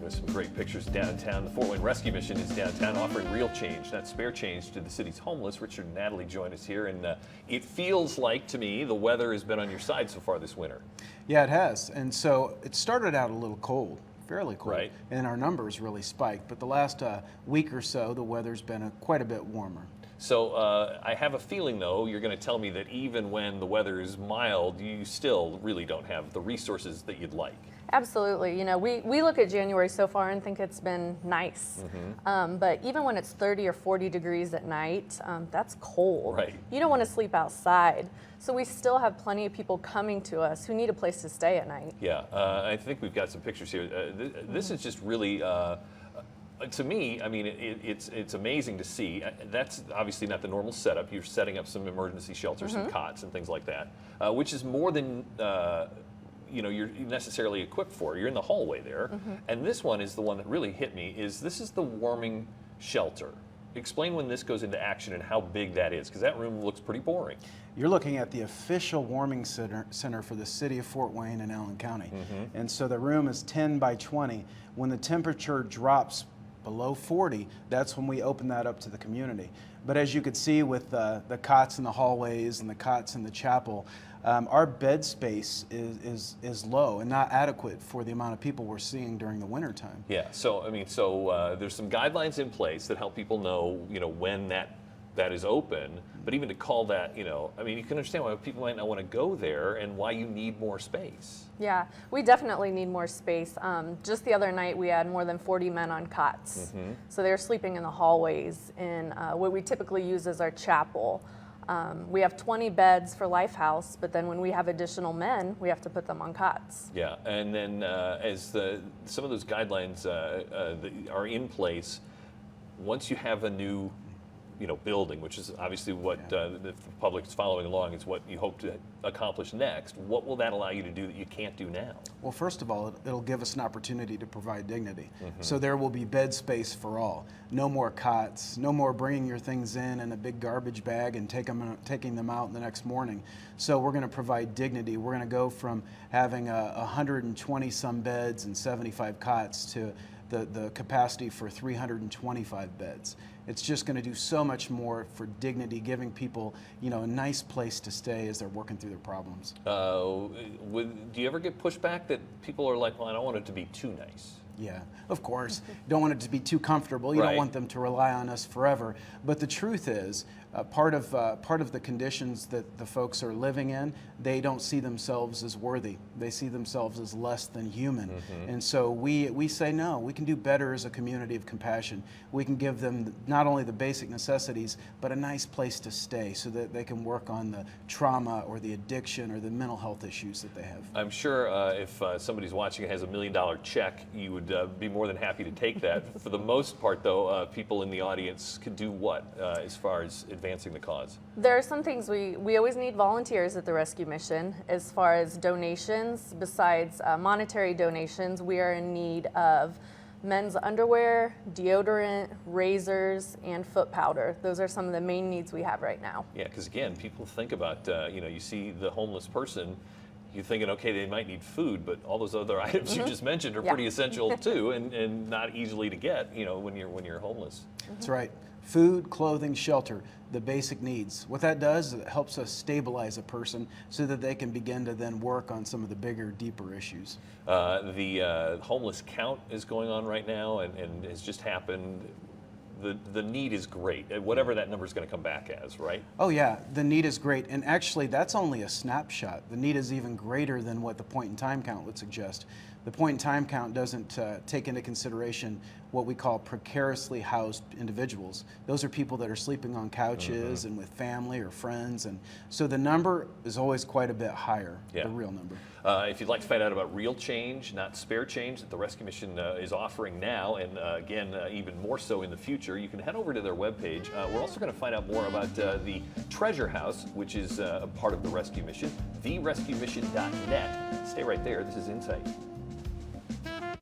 with some great pictures downtown. The Fort Wayne Rescue Mission is downtown offering real change, not spare change, to the city's homeless. Richard and Natalie join us here, and it feels like, to me, the weather has been on your side so far this winter. Yeah, it has. And so it started out a little cold, fairly cold, right, and our numbers really spiked. But the last week or so, the weather's been quite a bit warmer. So I have a feeling, though, you're going to tell me that even when the weather is mild, you still really don't have the resources that you'd like. Absolutely. You know, we look at January so far and think it's been nice. But even when it's 30 or 40 degrees at night, that's cold. Right. You don't want to sleep outside. So we still have plenty of people coming to us who need a place to stay at night. Yeah, I think we've got some pictures here. This is just really... to me, I mean, it's amazing to see. That's obviously not the normal setup. You're setting up some emergency shelters, some cots and things like that, which is more than you're necessarily equipped for. You're in the hallway there, and this one is the one that really hit me. This is the warming shelter. Explain when this goes into action and how big that is, because that room looks pretty boring. You're looking at the official warming center for the city of Fort Wayne and Allen County. And so the room is 10 by 20. When the temperature drops below 40, that's when we open that up to the community. But as you could see with the cots in the hallways and the cots in the chapel, our bed space is low and not adequate for the amount of people we're seeing during the winter time. Yeah, so I mean, there's some guidelines in place that help people know, when that is open. But even to call that, I mean, you can understand why people might not want to go there and why you need more space. Yeah, we definitely need more space. Just the other night, we had more than 40 men on cots. So they're sleeping in the hallways in what we typically use as our chapel. We have 20 beds for Lifehouse, but then when we have additional men, we have to put them on cots. Yeah, and then as some of those guidelines that are in place, once you have a new building, which is obviously what the public is following along, is what you hope to accomplish next. What will that allow you to do that you can't do now? Well, first of all, it'll give us an opportunity to provide dignity. So there will be bed space for all. No more cots, no more bringing your things in a big garbage bag and taking them out the next morning. So we're going to provide dignity. We're going to go from having 120 some beds and 75 cots to the capacity for 325 beds. It's just going to do so much more for dignity, giving people, a nice place to stay as they're working through their problems. Do you ever get pushback that people are like, well, I don't want it to be too nice? Yeah, of course. You don't want it to be too comfortable. You don't want them to rely on us forever. But the truth is, part of the conditions that the folks are living in, they don't see themselves as worthy. They see themselves as less than human. And so we say, no, we can do better as a community of compassion. We can give them not only the basic necessities, but a nice place to stay so that they can work on the trauma or the addiction or the mental health issues that they have. I'm sure if somebody's watching and has $1 million check, you would be more than happy to take that. For the most part, though, people in the audience could do what as far as advancing the cause? There are some things we always need volunteers at the Rescue Mission. As far as donations, besides monetary donations, we are in need of men's underwear, deodorant, razors, and foot powder. Those are some of the main needs we have right now. Yeah, because again, people think about, you see the homeless person, you're thinking, okay, they might need food, but all those other items you just mentioned are pretty essential too, and not easily to get, when you're homeless. That's right. Food, clothing, shelter, the basic needs. What that does is it helps us stabilize a person so that they can begin to then work on some of the bigger, deeper issues. The homeless count is going on right now and has just happened. The need is great, whatever that number is going to come back as, right? Oh yeah, the need is great, and actually that's only a snapshot. The need is even greater than what the point-in-time count would suggest. The point-in-time count doesn't take into consideration what we call precariously housed individuals. Those are people that are sleeping on couches and with family or friends, and so the number is always quite a bit higher, the real number. If you'd like to find out about real change, not spare change, that the Rescue Mission is offering now, and again, even more so in the future, you can head over to their webpage. We're also going to find out more about the Treasure House, which is a part of the Rescue Mission, therescuemission.net. Stay right there. This is Insight.